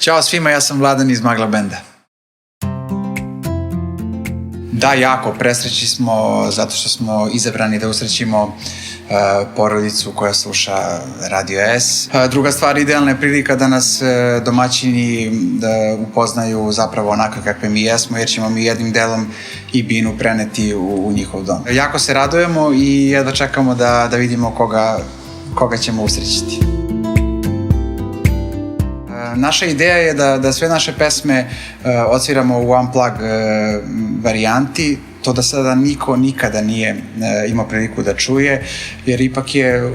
Ćao svima, ja sam Vladan iz Magla Benda. Da, jako, presrećni smo zato što smo izabrani da usrećimo porodicu koja sluša Radio S. Druga stvar, idealna je prilika da nas domaćini upoznaju zapravo onako kakve mi jesmo, jer ćemo mi jednim delom i binu preneti u njihov dom. Jako se radujemo i jedva čekamo da vidimo koga ćemo usrećiti. Naša ideja je da sve naše pesme odsviramo u unplug varijanti, to da sada niko nikada nije imao priliku da čuje, jer ipak je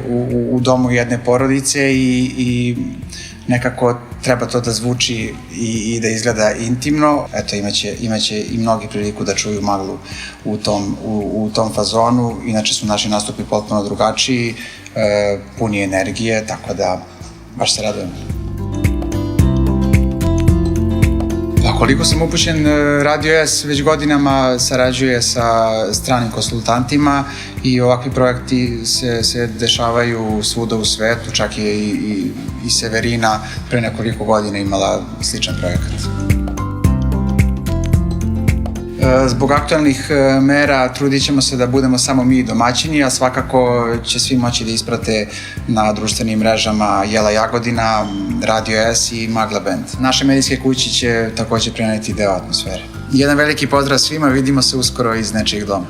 u domu jedne porodice i nekako treba to da zvuči i da izgleda intimno. Eto, imaće i mnogi priliku da čuju Maglu u tom fazonu, inače su naši nastupi potpuno drugačiji, puni energije, tako da baš se radujem. Koliko sam upućen, Radio S već godinama sarađuje sa stranim konsultantima i ovakvi projekti se dešavaju svuda u svetu, čak je i Severina pre nekoliko godina imala sličan projekat. Zbog aktualnih mera trudit ćemo se da budemo samo mi domaćini, a svakako će svi moći da isprate na društvenim mrežama Jela Jagodina, Radio S i Magla Bend. Naše medijske kuće će takođe preneti deo atmosfere. Jedan veliki pozdrav svima, vidimo se uskoro iz nečijeg doma.